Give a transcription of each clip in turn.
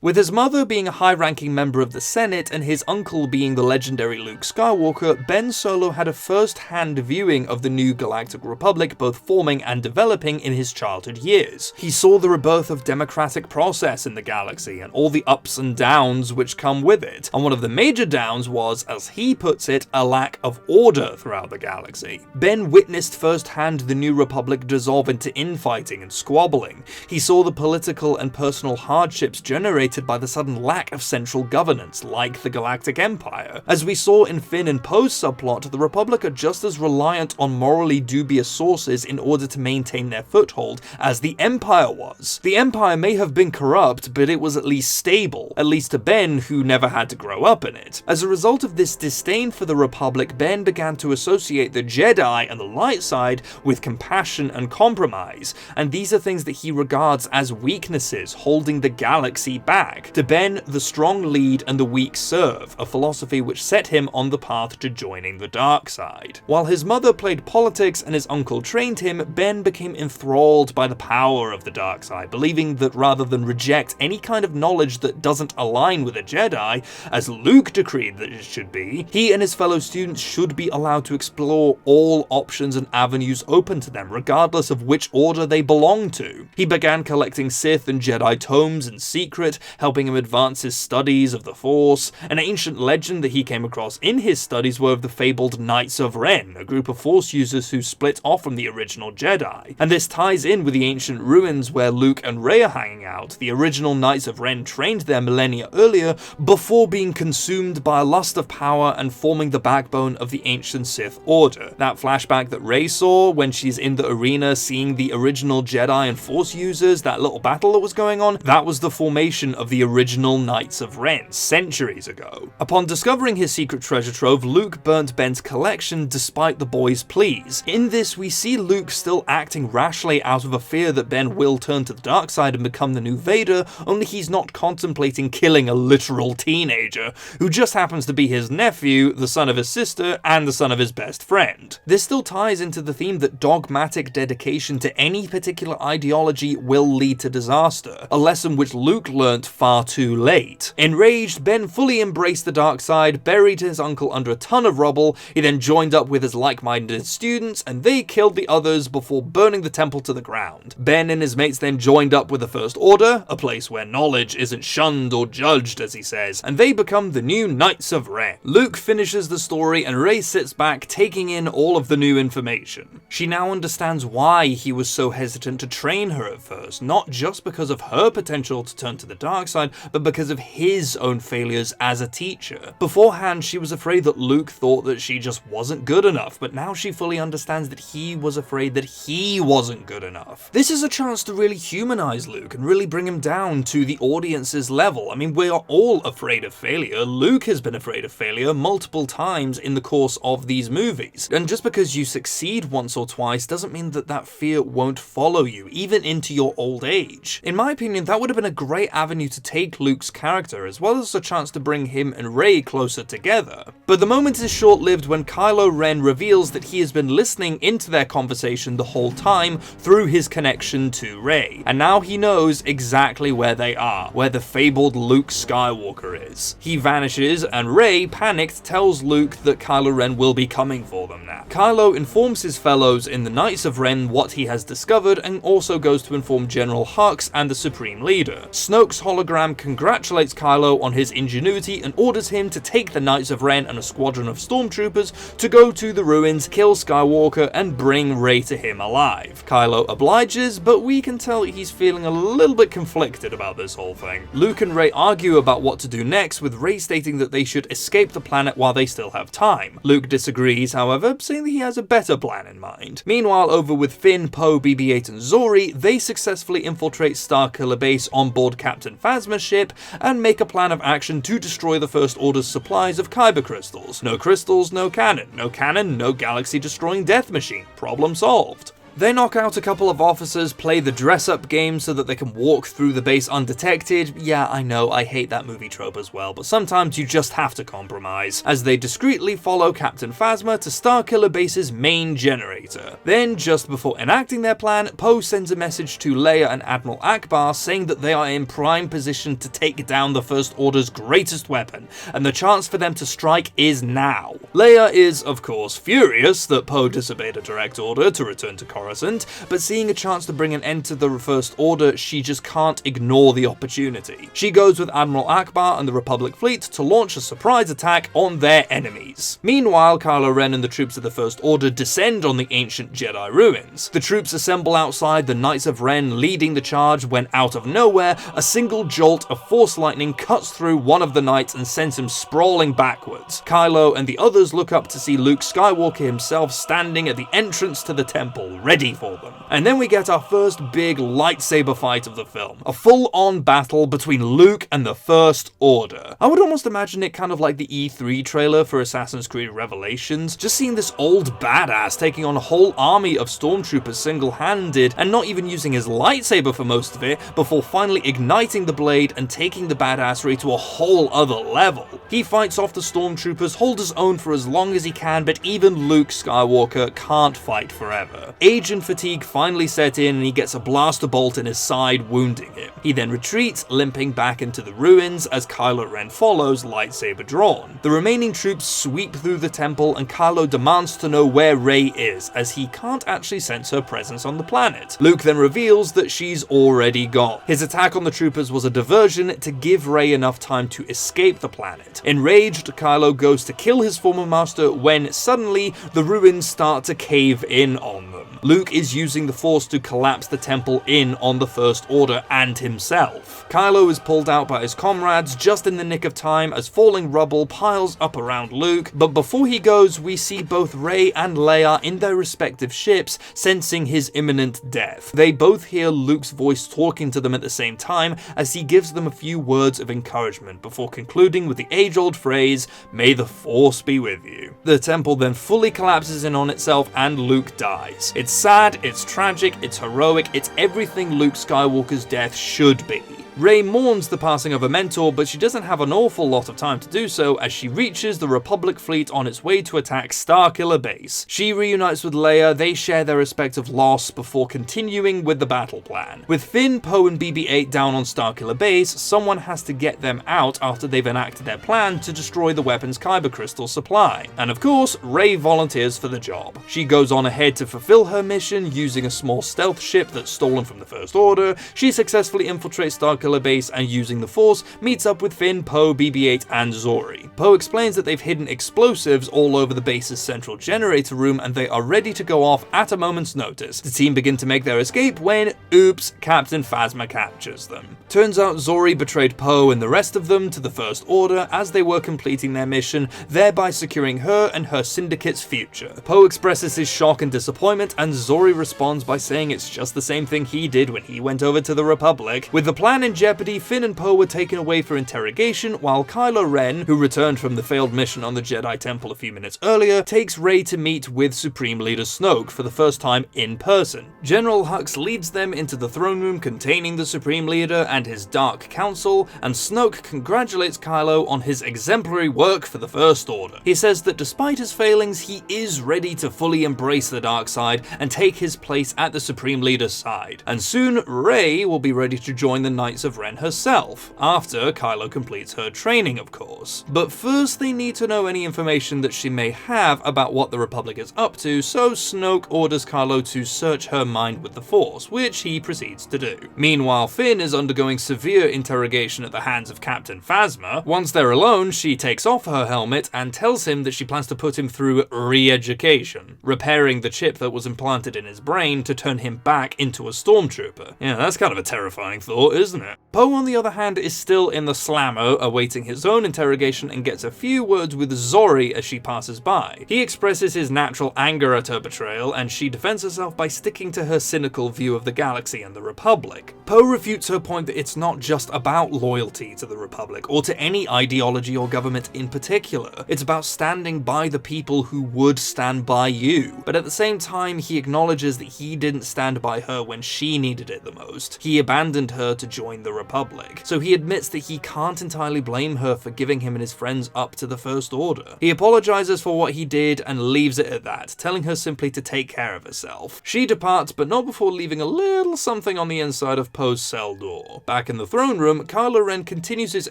With his mother being a high-ranking member of the Senate and his uncle being the legendary Luke Skywalker, Ben Solo had a first-hand viewing of the new Galactic Republic both forming and developing in his childhood years. He saw the rebirth of democratic process in the galaxy and all the ups and downs which come with it, and one of the major downs was, as he puts it, a lack of order throughout the galaxy. Ben witnessed first-hand the new Republic dissolve into infighting and squabbling. He saw the political and personal hardships generated by the sudden lack of central governance, like the Galactic Empire. As we saw in Finn and Poe's subplot, the Republic are just as reliant on morally dubious sources in order to maintain their foothold as the Empire was. The Empire may have been corrupt, but it was at least stable, at least to Ben, who never had to grow up in it. As a result of this disdain for the Republic, Ben began to associate the Jedi and the light side with compassion and compromise, and these are things that he regards as weaknesses holding the galaxy back. To Ben, the strong lead and the weak serve, a philosophy which set him on the path to joining the dark side. While his mother played politics and his uncle trained him, Ben became enthralled by the power of the dark side, believing that rather than reject any kind of knowledge that doesn't align with a Jedi, as Luke decreed that it should be, he and his fellow students should be allowed to explore all options and avenues open to them, regardless of which order they belong to. He began collecting Sith and Jedi tomes in secret, helping him advance his studies of the Force. An ancient legend that he came across in his studies were of the fabled Knights of Ren, a group of Force users who split off from the original Jedi. And this ties in with the ancient ruins where Luke and Rey are hanging out. The original Knights of Ren trained there millennia earlier before being consumed by a lust of power and forming the backbone of the ancient Sith Order. That flashback that Rey saw when she's in the arena seeing the original Jedi and Force users, that little battle that was going on, that was the formation of the original Knights of Ren centuries ago. Upon discovering his secret treasure trove, Luke burnt Ben's collection despite the boy's pleas. In this, we see Luke still acting rashly out of a fear that Ben will turn to the dark side and become the new Vader, only he's not contemplating killing a literal teenager, who just happens to be his nephew, the son of his sister, and the son of his best friend. This still ties into the theme that dogmatic dedication to any particular ideology will lead to disaster, a lesson which Luke learnt far too late. Enraged, Ben fully embraced the dark side, buried his uncle under a ton of rubble. He then joined up with his like-minded students, and they killed the others before burning the temple to the ground. Ben and his mates then joined up with the First Order, a place where knowledge isn't shunned or judged, as he says, and they become the new Knights of Ren. Luke finishes the story, and Rey sits back, taking in all of the new information. She now understands why he was so hesitant to train her at first, not just because of her potential to turn to the dark side, but because of his own failures as a teacher. Beforehand, she was afraid that Luke thought that she just wasn't good enough, but now she fully understands that he was afraid that he wasn't good enough. This is a chance to really humanize Luke and really bring him down to the audience's level. I mean, we are all afraid of failure. Luke has been afraid of failure multiple times in the course of these movies. And just because you succeed once or twice doesn't mean that that fear won't follow you, even into your old age. In my opinion, that would have been a great avenue to take Luke's character, as well as a chance to bring him and Rey closer together. But the moment is short-lived when Kylo Ren reveals that he has been listening into their conversation the whole time through his connection to Rey, and now he knows exactly where they are, where the fabled Luke Skywalker is. He vanishes, and Rey, panicked, tells Luke that Kylo Ren will be coming for them now. Kylo informs his fellows in the Knights of Ren what he has discovered, and also goes to inform General Hux and the Supreme Leader. Snoke's hologram congratulates Kylo on his ingenuity and orders him to take the Knights of Ren and a squadron of stormtroopers to go to the ruins, kill Skywalker, and bring Rey to him alive. Kylo obliges, but we can tell he's feeling a little bit conflicted about this whole thing. Luke and Rey argue about what to do next, with Rey stating that they should escape the planet while they still have time. Luke disagrees, however, saying that he has a better plan in mind. Meanwhile, over with Finn, Poe, BB-8 and Zori, they successfully infiltrate Starkiller Base on board Captain Phasma's ship and make a plan of action to destroy the First Order's supplies of Kyber crystals. No crystals, no cannon. No cannon, no galaxy-destroying death machine. Problem solved. They knock out a couple of officers, play the dress-up game so that they can walk through the base undetected. Yeah, I know, I hate that movie trope as well, but sometimes you just have to compromise, as they discreetly follow Captain Phasma to Starkiller Base's main generator. Then, just before enacting their plan, Poe sends a message to Leia and Admiral Akbar saying that they are in prime position to take down the First Order's greatest weapon, and the chance for them to strike is now. Leia is, of course, furious that Poe disobeyed a direct order to return to Coruscant, but seeing a chance to bring an end to the First Order, she just can't ignore the opportunity. She goes with Admiral Akbar and the Republic fleet to launch a surprise attack on their enemies. Meanwhile, Kylo Ren and the troops of the First Order descend on the ancient Jedi ruins. The troops assemble outside, the Knights of Ren leading the charge when, out of nowhere, a single jolt of Force lightning cuts through one of the knights and sends him sprawling backwards. Kylo and the others look up to see Luke Skywalker himself standing at the entrance to the temple, ready for them. And then we get our first big lightsaber fight of the film, a full-on battle between Luke and the First Order. I would almost imagine it kind of like the E3 trailer for Assassin's Creed Revelations, just seeing this old badass taking on a whole army of stormtroopers single-handed and not even using his lightsaber for most of it, before finally igniting the blade and taking the badassery to a whole other level. He fights off the stormtroopers, holds his own for as long as he can, but even Luke Skywalker can't fight forever. Age and fatigue finally set in and he gets a blaster bolt in his side, wounding him. He then retreats, limping back into the ruins as Kylo Ren follows, lightsaber drawn. The remaining troops sweep through the temple and Kylo demands to know where Rey is, as he can't actually sense her presence on the planet. Luke then reveals that she's already gone. His attack on the troopers was a diversion to give Rey enough time to escape the planet. Enraged, Kylo goes to kill his former master when suddenly the ruins start to cave in on them. Luke is using the Force to collapse the temple in on the First Order and himself. Kylo is pulled out by his comrades just in the nick of time as falling rubble piles up around Luke, but before he goes, we see both Rey and Leia in their respective ships, sensing his imminent death. They both hear Luke's voice talking to them at the same time as he gives them a few words of encouragement before concluding with the age-old phrase, "May the Force be with you." The temple then fully collapses in on itself and Luke dies. It's sad, it's tragic, it's heroic, it's everything Luke Skywalker's death should be. Rey mourns the passing of a mentor, but she doesn't have an awful lot of time to do so as she reaches the Republic fleet on its way to attack Starkiller Base. She reunites with Leia, they share their respective loss before continuing with the battle plan. With Finn, Poe and BB-8 down on Starkiller Base, someone has to get them out after they've enacted their plan to destroy the weapon's kyber crystal supply. And of course, Rey volunteers for the job. She goes on ahead to fulfill her mission using a small stealth ship that's stolen from the First Order. She successfully infiltrates Starkiller Base and using the Force, meets up with Finn, Poe, BB-8 and Zori. Poe explains that they've hidden explosives all over the base's central generator room and they are ready to go off at a moment's notice. The team begin to make their escape when, oops, Captain Phasma captures them. Turns out Zori betrayed Poe and the rest of them to the First Order as they were completing their mission, thereby securing her and her syndicate's future. Poe expresses his shock and disappointment and Zori responds by saying it's just the same thing he did when he went over to the Republic. With the plan in jeopardy, Finn and Poe were taken away for interrogation, while Kylo Ren, who returned from the failed mission on the Jedi Temple a few minutes earlier, takes Rey to meet with Supreme Leader Snoke for the first time in person. General Hux leads them into the throne room containing the Supreme Leader and his Dark Council, and Snoke congratulates Kylo on his exemplary work for the First Order. He says that despite his failings, he is ready to fully embrace the dark side and take his place at the Supreme Leader's side. And soon, Rey will be ready to join the Knights of Ren herself, after Kylo completes her training, of course. But first they need to know any information that she may have about what the Republic is up to, so Snoke orders Kylo to search her mind with the Force, which he proceeds to do. Meanwhile, Finn is undergoing severe interrogation at the hands of Captain Phasma. Once they're alone, she takes off her helmet and tells him that she plans to put him through re-education, repairing the chip that was implanted in his brain to turn him back into a stormtrooper. Yeah, that's kind of a terrifying thought, isn't it? it? Poe, on the other hand, is still in the slammer, awaiting his own interrogation, and gets a few words with Zori as she passes by. He expresses his natural anger at her betrayal, and she defends herself by sticking to her cynical view of the galaxy and the Republic. Poe refutes her point that it's not just about loyalty to the Republic, or to any ideology or government in particular. It's about standing by the people who would stand by you. But at the same time, he acknowledges that he didn't stand by her when she needed it the most. He abandoned her to join the Republic. So he admits that he can't entirely blame her for giving him and his friends up to the First Order. He apologizes for what he did and leaves it at that, telling her simply to take care of herself. She departs, but not before leaving a little something on the inside of Poe's cell door. Back in the throne room, Kylo Ren continues his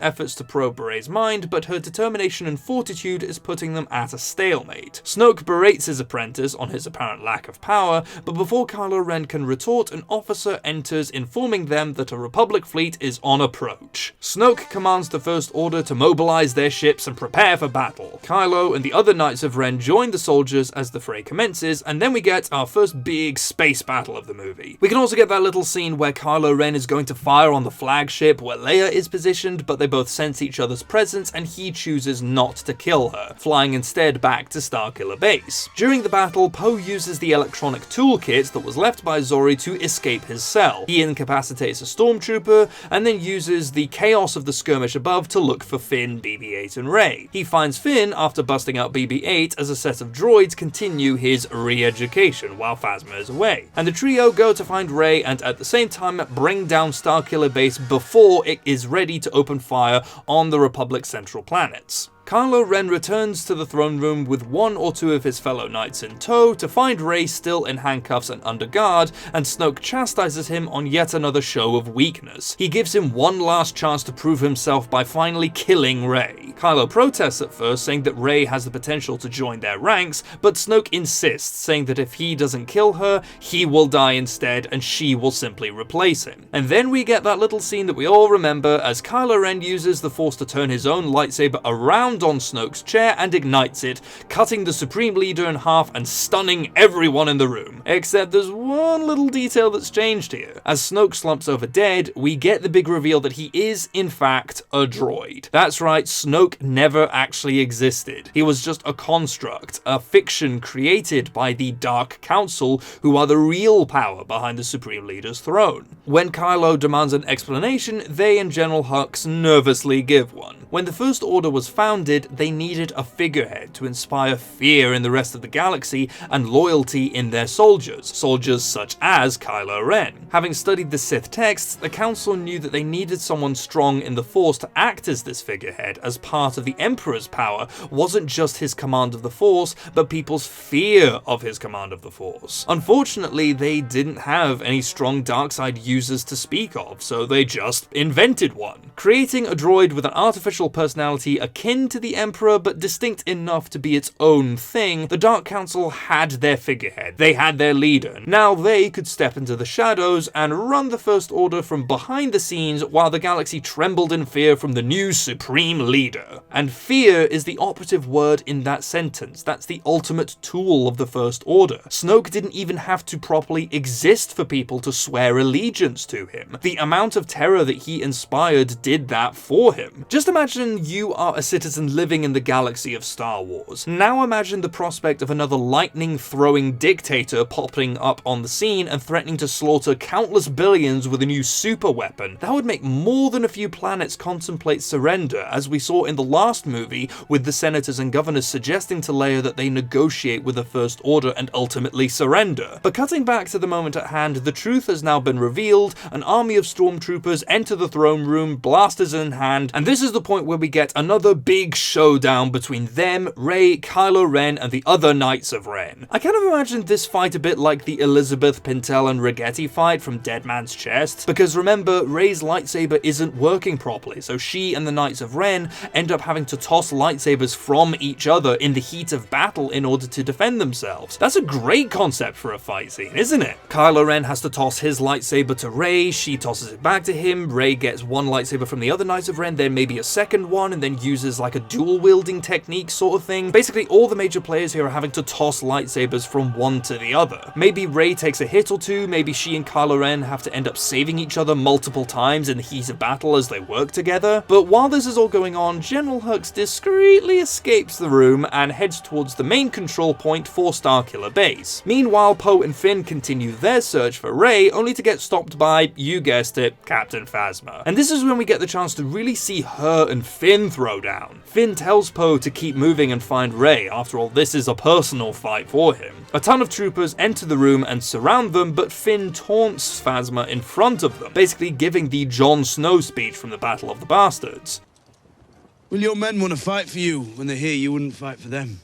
efforts to probe Rey's mind, but her determination and fortitude is putting them at a stalemate. Snoke berates his apprentice on his apparent lack of power, but before Kylo Ren can retort, an officer enters, informing them that a Republic fleet is on approach. Snoke commands the First Order to mobilize their ships and prepare for battle. Kylo and the other Knights of Ren join the soldiers as the fray commences, and then we get our first big space battle of the movie. We can also get that little scene where Kylo Ren is going to fire on the flagship where Leia is positioned, but they both sense each other's presence and he chooses not to kill her, flying instead back to Starkiller Base. During the battle, Poe uses the electronic toolkit that was left by Zori to escape his cell. He incapacitates a stormtrooper, and then uses the chaos of the skirmish above to look for Finn, BB-8, and Rey. He finds Finn after busting out BB-8 as a set of droids continue his re-education while Phasma is away. And the trio go to find Rey and at the same time bring down Starkiller Base before it is ready to open fire on the Republic's central planets. Kylo Ren returns to the throne room with one or two of his fellow knights in tow to find Rey still in handcuffs and under guard, and Snoke chastises him on yet another show of weakness. He gives him one last chance to prove himself by finally killing Rey. Kylo protests at first, saying that Rey has the potential to join their ranks, but Snoke insists, saying that if he doesn't kill her, he will die instead and she will simply replace him. And then we get that little scene that we all remember as Kylo Ren uses the Force to turn his own lightsaber around on Snoke's chair and ignites it, cutting the Supreme Leader in half and stunning everyone in the room. Except there's one little detail that's changed here. As Snoke slumps over dead, we get the big reveal that he is, in fact, a droid. That's right, Snoke never actually existed. He was just a construct, a fiction created by the Dark Council, who are the real power behind the Supreme Leader's throne. When Kylo demands an explanation, they and General Hux nervously give one. When the First Order was founded, they needed a figurehead to inspire fear in the rest of the galaxy and loyalty in their soldiers such as Kylo Ren. Having studied the Sith texts, the Council knew that they needed someone strong in the Force to act as this figurehead, as part of the Emperor's power wasn't just his command of the Force, but people's fear of his command of the Force. Unfortunately, they didn't have any strong darkside users to speak of, so they just invented one. Creating a droid with an artificial personality akin to the Emperor but distinct enough to be its own thing, the Dark Council had their figurehead. They had their leader. Now they could step into the shadows and run the First Order from behind the scenes while the galaxy trembled in fear from the new Supreme Leader. And fear is the operative word in that sentence. That's the ultimate tool of the First Order. Snoke didn't even have to properly exist for people to swear allegiance to him. The amount of terror that he inspired did that for him. Just imagine you are a citizen living in the galaxy of Star Wars. Now imagine the prospect of another lightning-throwing dictator popping up on the scene and threatening to slaughter countless billions with a new super weapon. That would make more than a few planets contemplate surrender, as we saw in the last movie with the senators and governors suggesting to Leia that they negotiate with the First Order and ultimately surrender. But cutting back to the moment at hand, the truth has now been revealed. An army of stormtroopers enter the throne room, blasters in hand, and this is the point where we get another big showdown between them, Rey, Kylo Ren, and the other Knights of Ren. I kind of imagined this fight a bit like the Elizabeth, Pintel, and Ragetti fight from Dead Man's Chest, because remember, Rey's lightsaber isn't working properly, so she and the Knights of Ren end up having to toss lightsabers from each other in the heat of battle in order to defend themselves. That's a great concept for a fight scene, isn't it? Kylo Ren has to toss his lightsaber to Rey, she tosses it back to him, Rey gets one lightsaber from the other Knights of Ren, there may be a second one, and then uses like a dual wielding technique sort of thing. Basically, all the major players here are having to toss lightsabers from one to the other. Maybe Rey takes a hit or two, maybe she and Kylo Ren have to end up saving each other multiple times in the heat of battle as they work together. But while this is all going on, General Hux discreetly escapes the room and heads towards the main control point for Starkiller Base. Meanwhile, Poe and Finn continue their search for Rey, only to get stopped by, you guessed it, Captain Phasma. And this is when we get the chance to really see her and Finn throw down. Finn tells Poe to keep moving and find Rey, after all this is a personal fight for him. A ton of troopers enter the room and surround them, but Finn taunts Phasma in front of them, basically giving the Jon Snow speech from the Battle of the Bastards. Will your men want to fight for you when they hear you wouldn't fight for them?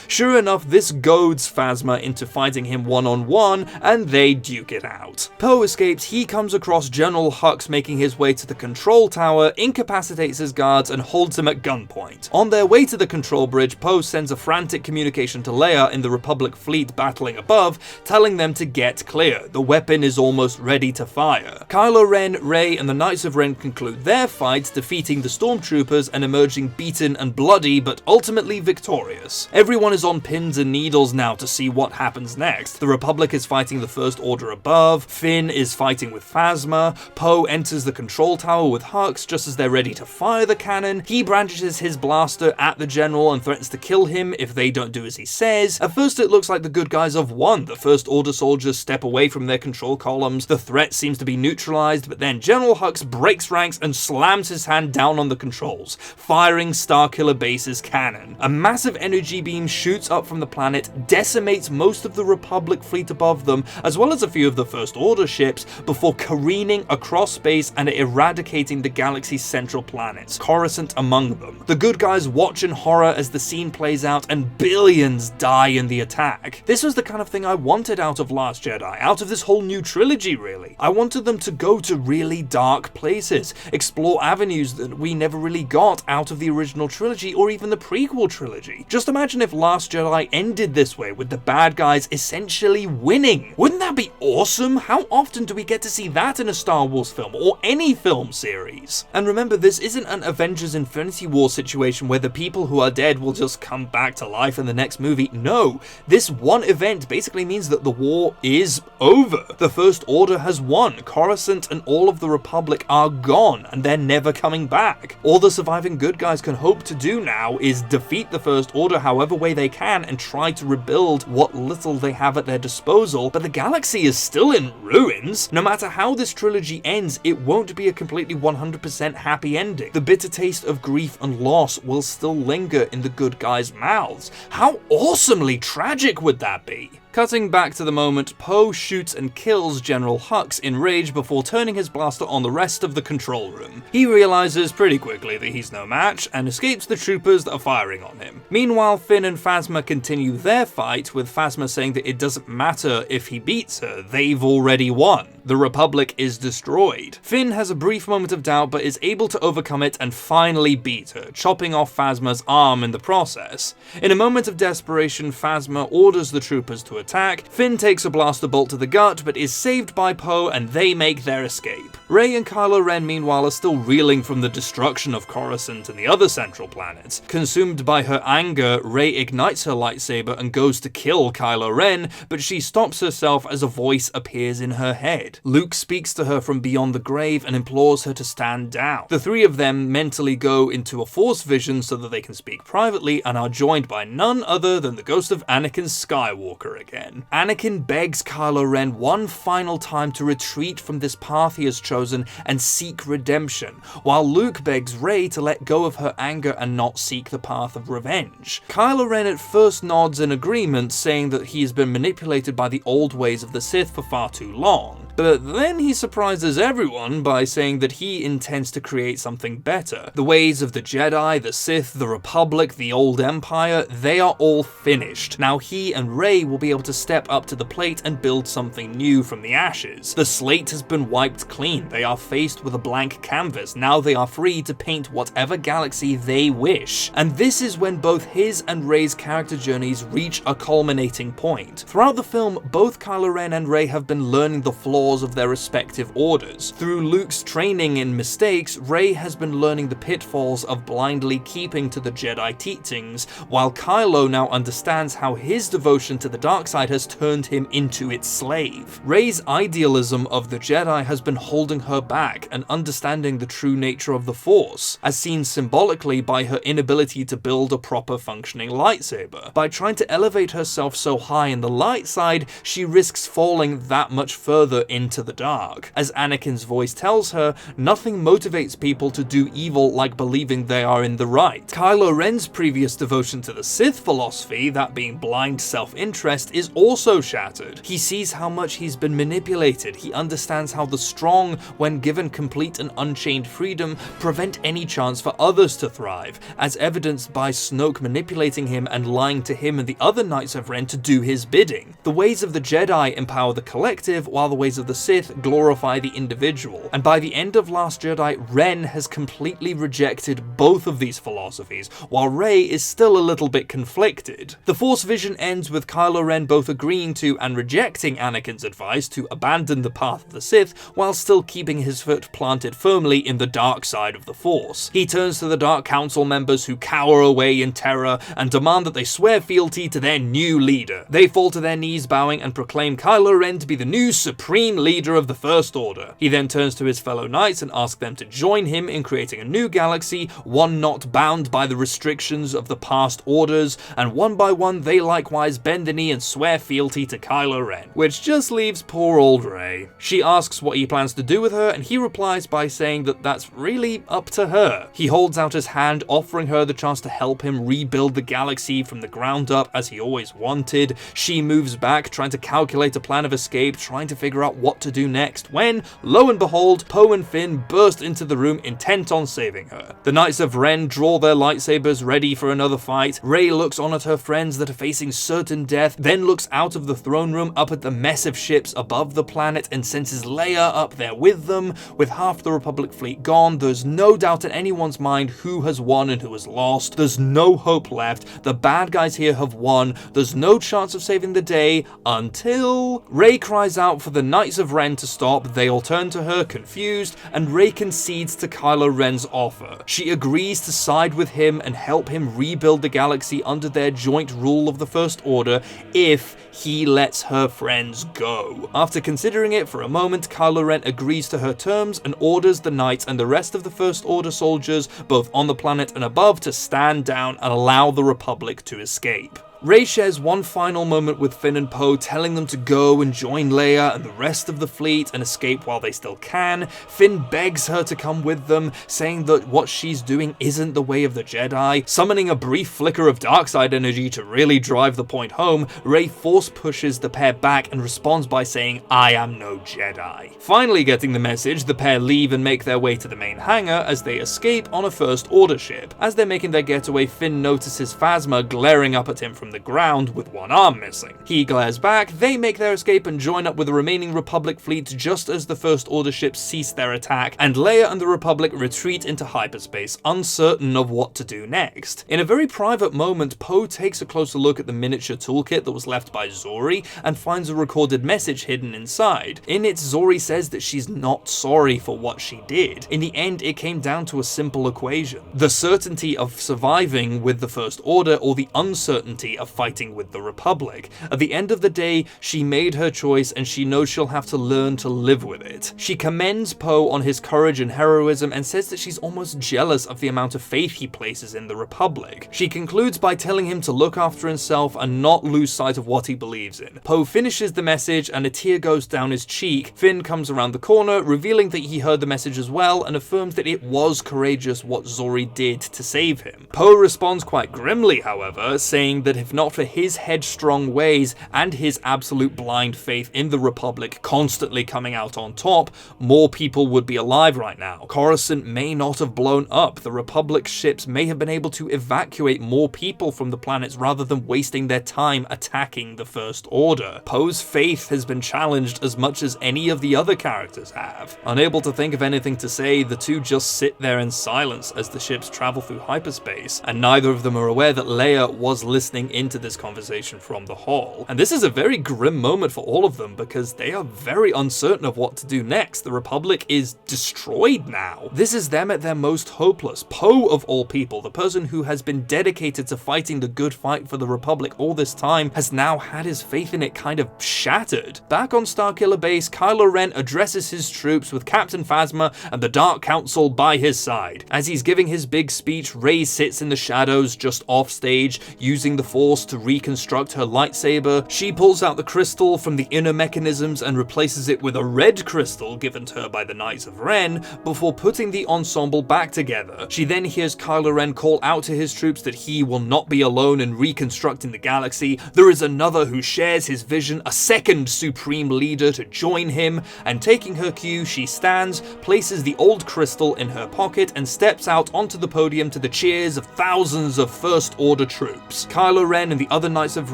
Sure enough, this goads Phasma into fighting him one-on-one, and they duke it out. Poe escapes, he comes across General Hux making his way to the control tower, incapacitates his guards, and holds him at gunpoint. On their way to the control bridge, Poe sends a frantic communication to Leia in the Republic fleet battling above, telling them to get clear. The weapon is almost ready to fire. Kylo Ren, Rey, and the Knights of Ren conclude their fight, defeating the stormtroopers and emerging beaten and bloody, but ultimately victorious. Everyone is on pins and needles now to see what happens next. The Republic is fighting the First Order above, Finn is fighting with Phasma, Poe enters the control tower with Hux just as they're ready to fire the cannon. He brandishes his blaster at the general and threatens to kill him if they don't do as he says. At first it looks like the good guys have won. The First Order soldiers step away from their control columns, the threat seems to be neutralized, but then General Hux breaks ranks and slams his hand down on the controls, firing Starkiller Base's cannon. A massive energy beam shoots up from the planet, decimates most of the Republic fleet above them, as well as a few of the First Order ships, before careening across space and eradicating the galaxy's central planets, Coruscant among them. The good guys watch in horror as the scene plays out, and billions die in the attack. This was the kind of thing I wanted out of Last Jedi, out of this whole new trilogy really. I wanted them to go to really dark places, explore avenues that we never really got out of the original trilogy or even the prequel trilogy. Just imagine if Last Jedi ended this way, with the bad guys essentially winning. Wouldn't that be awesome? How often do we get to see that in a Star Wars film or any film series? And remember, this isn't an Avengers Infinity War situation where the people who are dead will just come back to life in the next movie. No, this one event basically means that the war is over. The First Order has won. Coruscant and all of the Republic are gone, and they're never coming back. All the surviving good guys can hope to do now is defeat the First Order however way they can and try to rebuild what little they have at their disposal, but the galaxy is still in ruins. No matter how this trilogy ends, it won't be a completely 100% happy ending. The bitter taste of grief and loss will still linger in the good guys' mouths. How awesomely tragic would that be? Cutting back to the moment, Poe shoots and kills General Hux in rage before turning his blaster on the rest of the control room. He realizes pretty quickly that he's no match and escapes the troopers that are firing on him. Meanwhile, Finn and Phasma continue their fight, with Phasma saying that it doesn't matter if he beats her, they've already won. The Republic is destroyed. Finn has a brief moment of doubt but is able to overcome it and finally beat her, chopping off Phasma's arm in the process. In a moment of desperation, Phasma orders the troopers to attack. Finn takes a blaster bolt to the gut but is saved by Poe and they make their escape. Rey and Kylo Ren meanwhile are still reeling from the destruction of Coruscant and the other central planets. Consumed by her anger, Rey ignites her lightsaber and goes to kill Kylo Ren, but she stops herself as a voice appears in her head. Luke speaks to her from beyond the grave and implores her to stand down. The three of them mentally go into a Force vision so that they can speak privately and are joined by none other than the ghost of Anakin Skywalker again. Anakin begs Kylo Ren one final time to retreat from this path he has chosen and seek redemption, while Luke begs Rey to let go of her anger and not seek the path of revenge. Kylo Ren at first nods in agreement, saying that he has been manipulated by the old ways of the Sith for far too long. But then he surprises everyone by saying that he intends to create something better. The ways of the Jedi, the Sith, the Republic, the Old Empire, they are all finished. Now he and Rey will be able to step up to the plate and build something new from the ashes. The slate has been wiped clean. They are faced with a blank canvas. Now they are free to paint whatever galaxy they wish. And this is when both his and Rey's character journeys reach a culminating point. Throughout the film, both Kylo Ren and Rey have been learning the flaws flaws of their respective orders. Through Luke's training in mistakes, Rey has been learning the pitfalls of blindly keeping to the Jedi teachings, while Kylo now understands how his devotion to the dark side has turned him into its slave. Rey's idealism of the Jedi has been holding her back and understanding the true nature of the Force, as seen symbolically by her inability to build a proper functioning lightsaber. By trying to elevate herself so high in the light side, she risks falling that much further into the dark. As Anakin's voice tells her, nothing motivates people to do evil like believing they are in the right. Kylo Ren's previous devotion to the Sith philosophy, that being blind self-interest, is also shattered. He sees how much he's been manipulated. He understands how the strong, when given complete and unchained freedom, prevent any chance for others to thrive, as evidenced by Snoke manipulating him and lying to him and the other Knights of Ren to do his bidding. The ways of the Jedi empower the collective, while the ways of the Sith glorify the individual. And by the end of Last Jedi, Ren has completely rejected both of these philosophies, while Rey is still a little bit conflicted. The Force vision ends with Kylo Ren both agreeing to and rejecting Anakin's advice to abandon the path of the Sith, while still keeping his foot planted firmly in the dark side of the Force. He turns to the Dark Council members, who cower away in terror and demand that they swear fealty to their new leader. They fall to their knees bowing and proclaim Kylo Ren to be the new supreme leader of the First Order. He then turns to his fellow knights and asks them to join him in creating a new galaxy, one not bound by the restrictions of the past orders, and one by one they likewise bend the knee and swear fealty to Kylo Ren, which just leaves poor old Rey. She asks what he plans to do with her, and he replies by saying that that's really up to her. He holds out his hand, offering her the chance to help him rebuild the galaxy from the ground up as he always wanted. She moves back, trying to calculate a plan of escape, trying to figure out what to do next, when, lo and behold, Poe and Finn burst into the room intent on saving her. The Knights of Ren draw their lightsabers ready for another fight. Rey looks on at her friends that are facing certain death, then looks out of the throne room up at the mess of ships above the planet and senses Leia up there with them. With half the Republic fleet gone, there's no doubt in anyone's mind who has won and who has lost. There's no hope left. The bad guys here have won. There's no chance of saving the day until Rey cries out for the Knights of Ren to stop. They all turn to her, confused, and Rey concedes to Kylo Ren's offer. She agrees to side with him and help him rebuild the galaxy under their joint rule of the First Order if he lets her friends go. After considering it for a moment, Kylo Ren agrees to her terms and orders the Knights and the rest of the First Order soldiers, both on the planet and above, to stand down and allow the Republic to escape. Rey shares one final moment with Finn and Poe, telling them to go and join Leia and the rest of the fleet and escape while they still can. Finn begs her to come with them, saying that what she's doing isn't the way of the Jedi. Summoning a brief flicker of darkseid energy to really drive the point home, Rey force pushes the pair back and responds by saying, "I am no Jedi." Finally getting the message, the pair leave and make their way to the main hangar as they escape on a First Order ship. As they're making their getaway, Finn notices Phasma glaring up at him from the ground with one arm missing. He glares back, they make their escape and join up with the remaining Republic fleet just as the First Order ships cease their attack, and Leia and the Republic retreat into hyperspace, uncertain of what to do next. In a very private moment, Poe takes a closer look at the miniature toolkit that was left by Zori and finds a recorded message hidden inside. In it, Zori says that she's not sorry for what she did. In the end, it came down to a simple equation: the certainty of surviving with the First Order or the uncertainty of fighting with the Republic. At the end of the day, she made her choice and she knows she'll have to learn to live with it. She commends Poe on his courage and heroism and says that she's almost jealous of the amount of faith he places in the Republic. She concludes by telling him to look after himself and not lose sight of what he believes in. Poe finishes the message and a tear goes down his cheek. Finn comes around the corner, revealing that he heard the message as well and affirms that it was courageous what Zori did to save him. Poe responds quite grimly, however, saying that if not for his headstrong ways and his absolute blind faith in the Republic constantly coming out on top, more people would be alive right now. Coruscant may not have blown up. The Republic ships may have been able to evacuate more people from the planets rather than wasting their time attacking the First Order. Poe's faith has been challenged as much as any of the other characters have. Unable to think of anything to say, the two just sit there in silence as the ships travel through hyperspace, and neither of them are aware that Leia was listening into this conversation from the hall. And this is a very grim moment for all of them because they are very uncertain of what to do next. The Republic is destroyed now. This is them at their most hopeless. Poe, of all people, the person who has been dedicated to fighting the good fight for the Republic all this time, has now had his faith in it kind of shattered. Back on Starkiller Base, Kylo Ren addresses his troops with Captain Phasma and the Dark Council by his side. As he's giving his big speech, Rey sits in the shadows just off stage, using the Force to reconstruct her lightsaber. She pulls out the crystal from the inner mechanisms and replaces it with a red crystal given to her by the Knights of Ren before putting the ensemble back together. She then hears Kylo Ren call out to his troops that he will not be alone in reconstructing the galaxy. There is another who shares his vision, a second supreme leader to join him, and taking her cue, she stands, places the old crystal in her pocket, and steps out onto the podium to the cheers of thousands of First Order troops. Kylo Ren and the other Knights of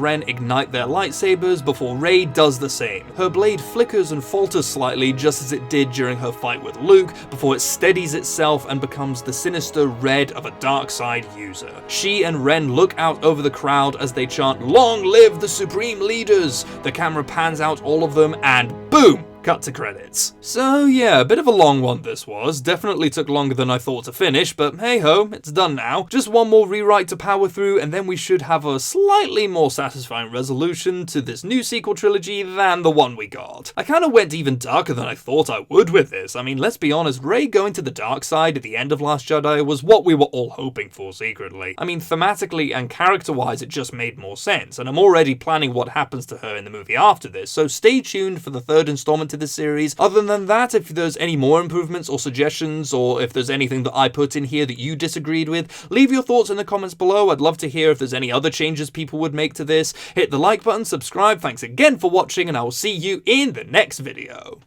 Ren ignite their lightsabers before Rey does the same. Her blade flickers and falters slightly just as it did during her fight with Luke, before it steadies itself and becomes the sinister red of a dark side user. She and Ren look out over the crowd as they chant, "Long live the Supreme Leaders!" The camera pans out all of them and boom! Cut to credits. So yeah, a bit of a long one this was. Definitely took longer than I thought to finish, but hey ho, it's done now. Just one more rewrite to power through, and then we should have a slightly more satisfying resolution to this new sequel trilogy than the one we got. I kinda went even darker than I thought I would with this. I mean, let's be honest, Rey going to the dark side at the end of Last Jedi was what we were all hoping for secretly. I mean, thematically and character-wise, it just made more sense, and I'm already planning what happens to her in the movie after this, so stay tuned for the third installment to this series. Other than that, if there's any more improvements or suggestions, or if there's anything that I put in here that you disagreed with, leave your thoughts in the comments below. I'd love to hear if there's any other changes people would make to this. Hit the like button, subscribe, thanks again for watching, and I will see you in the next video.